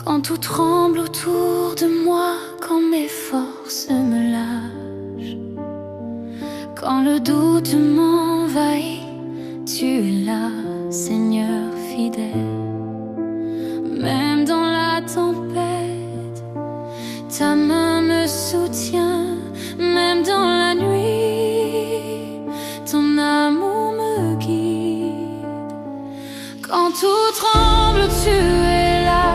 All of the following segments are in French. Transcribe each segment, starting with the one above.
Quand tout tremble autour de moi, quand mes forces me lâchent, quand le doute m'envahit, tu es là, Seigneur fidèle. Même dans la tempête, ta main me soutient. Même dans la nuit, ton amour me guide. Quand tout tremble, tu es là.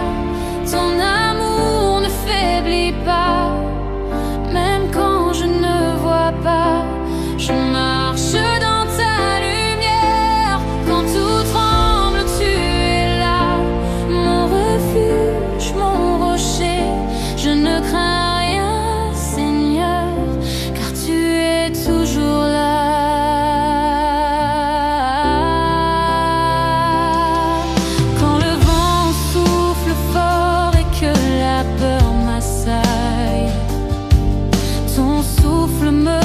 Ton amour ne faiblit pas. Même quand je ne vois pas, je marche dans ta lumière. Quand tout tremble, tu es là. Mon refuge, mon rocher. Je ne crains rien, Seigneur, car tu es toujours là. Quand le vent souffle fort et que la peur m'assaille, ton souffle me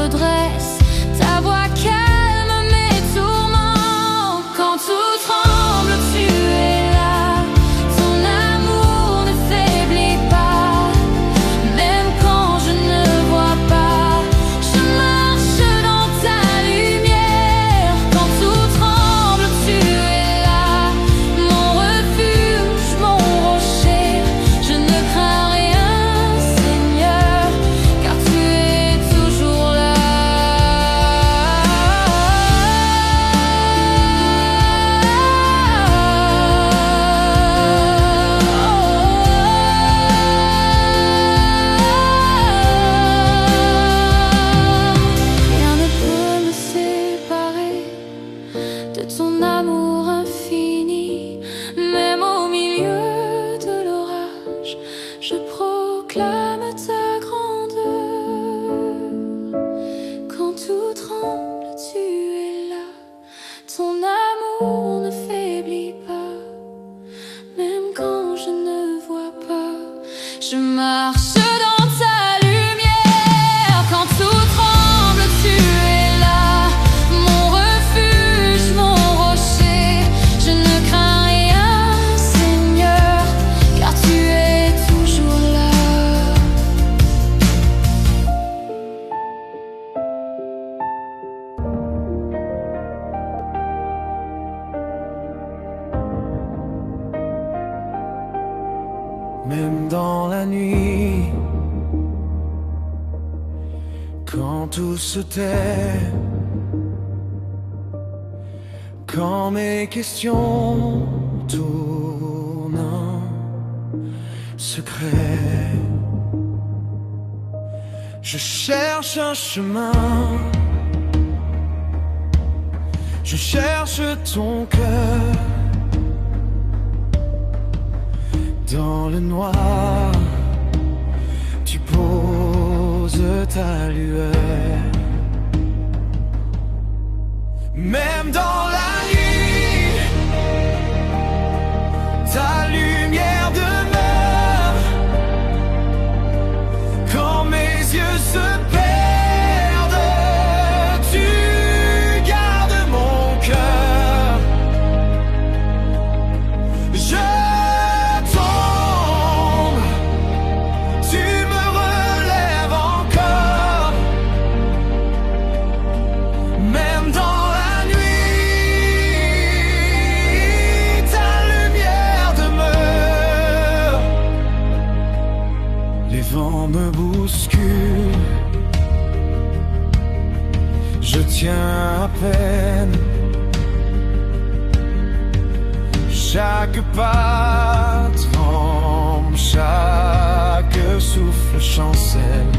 redresse, ta voix calme mes tourments. Quand tout tremble, tu es là. Ton amour ne faiblit pas. Même quand je ne vois pas, je marche dans ta lumière. Quand tout tremble, tu es là. Mon refuge, mon rocher. Je ne crains rien, Seigneur, car tu es toujours là. Rien ne peut me séparer de ton amour infini. Même au milieu de l'orage, je proclame ta grandeur. Quand tout tremble, tu es là. Ton amour ne faiblit pas. Même quand je ne vois pas, je marche dans ta lumière. Quand tout tremble, tu es là. Mon refuge, mon rocher. Je ne crains rien, Seigneur, car tu es toujours là. Même dans la nuit, quand tout se tait, quand mes questions tournent en secret, je cherche un chemin, je cherche ton cœur. Dans le noir, tu poses ta lueur. Même dans la nuit, ta lumière demeure. Quand mes yeux se perdent, tu gardes mon cœur. Je me bouscule, je tiens à peine. Chaque pas tremble, chaque souffle chancelle.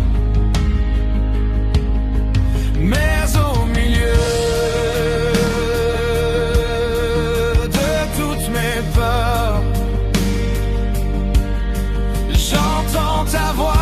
Mais au milieu de toutes mes peurs, j'entends ta voix.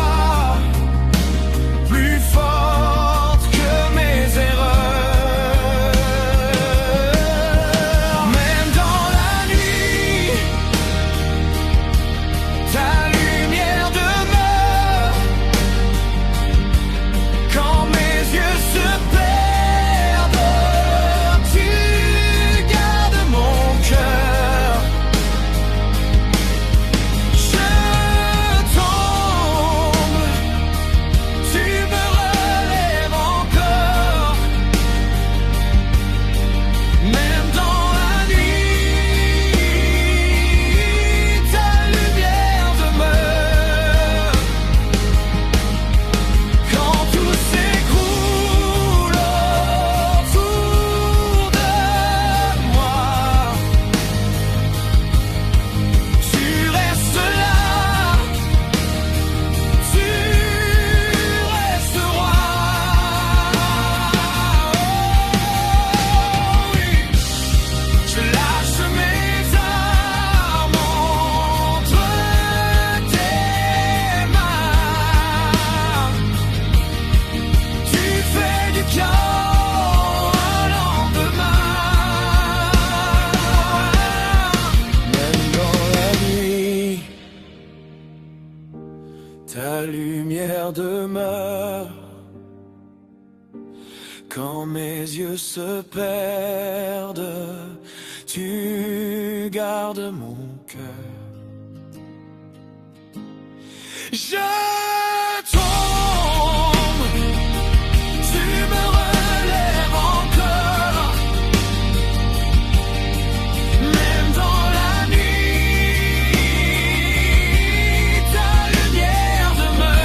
lumière demeure. Quand mes yeux se perdent, tu gardes mon cœur. Je tombe, tu me relèves encore. Même dans la nuit, ta lumière demeure.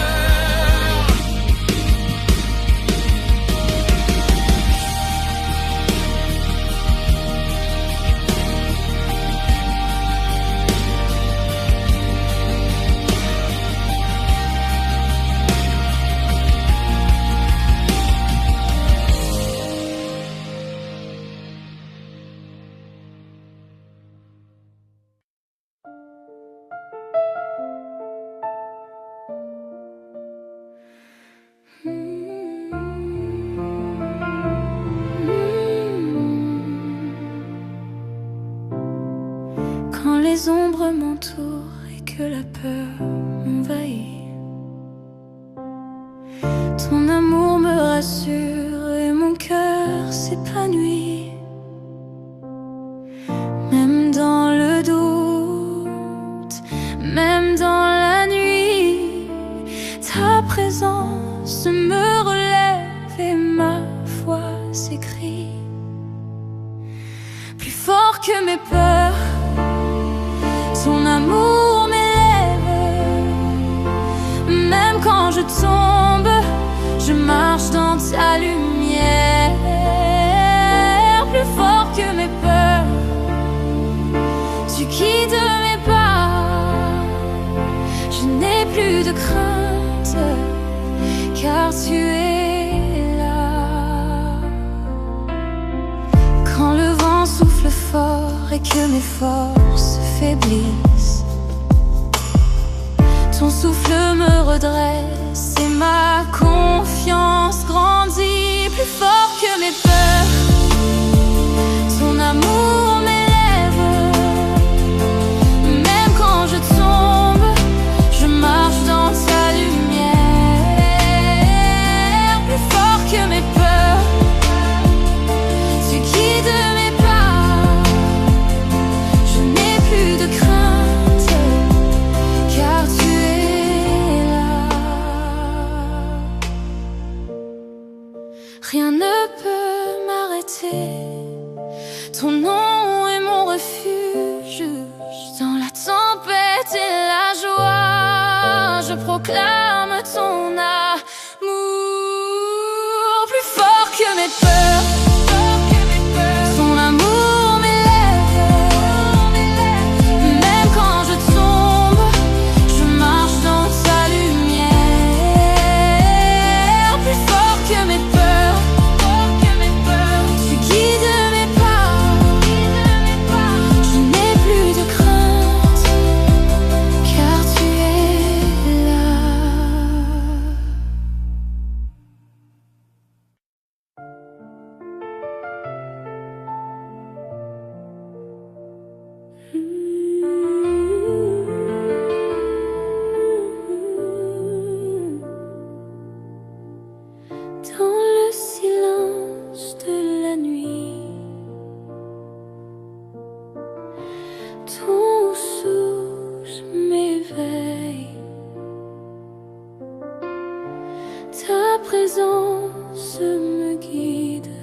Quand les ombres m'entourent et que la peur m'envahit, ton amour me rassure et mon cœur s'épanouit. Même dans le doute, même dans la nuit, ta présence me relève et ma foi s'écrie. Plus fort que mes peurs, ton amour m'élève. Même quand je tombe, je marche dans ta lumière. Plus fort que mes peurs, tu guides mes pas. Je n'ai plus de crainte, car tu es là. Quand le vent souffle fort et que mes forces faiblissent, ton souffle me redresse et ma confiance grandit. Plus fort que mes peurs, ton amour m'élève. Même quand je tombe, je marche dans ta lumière. Plus fort que mes peurs, tu guides mes pas. Je n'ai plus de crainte, car tu es là. Rien ne peut m'arrêter. Ton nom est mon refuge. Dans la tempête et la joie, je proclame ton amour. Plus fort que mes peurs, ton amour m'élève. Même quand je tombe, je marche dans ta lumière. Plus fort que mes peurs, tu guides mes pas. Je n'ai plus de crainte, car tu es là. Dans le silence de la nuit, ton souffle m'éveille. Ta présence me guide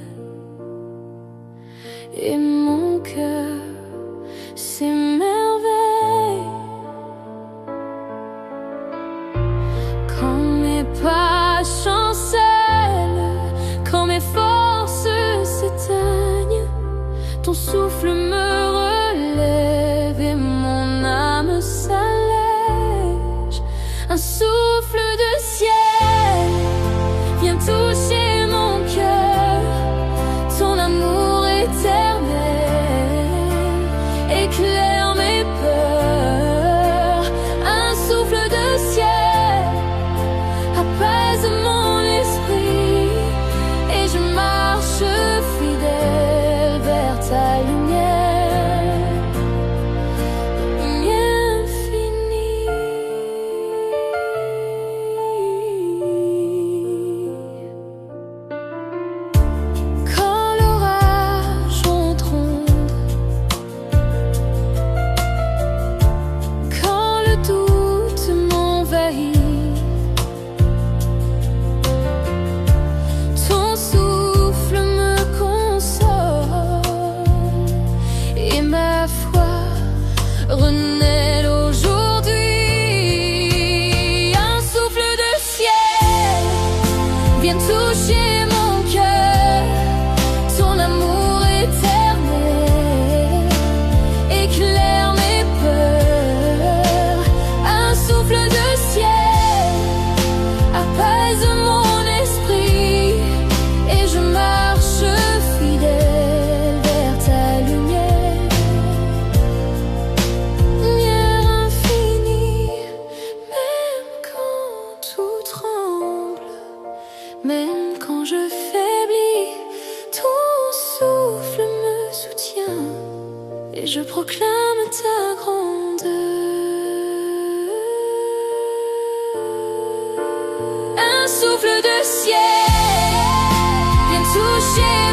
et mon cœur s'émerveille. Quand mes pas chancellent, quand mes forces s'éteignent, ton souffle me relève et mon âme s'allège. Un souffle de ciel vient toucher mon cœur. Ton amour éternel éclaire mes peurs. Un souffle de ciel apaise mon viens toucher mon cœur. Ton amour éternel éclaire mes peurs. Un souffle de ciel apaise mon esprit et je marche fidèle vers ta lumière. Lumière infinie, même quand tout tremble, même quand je faiblis, ton souffle me soutient et je proclame ta grandeur. Un souffle de ciel vient toucher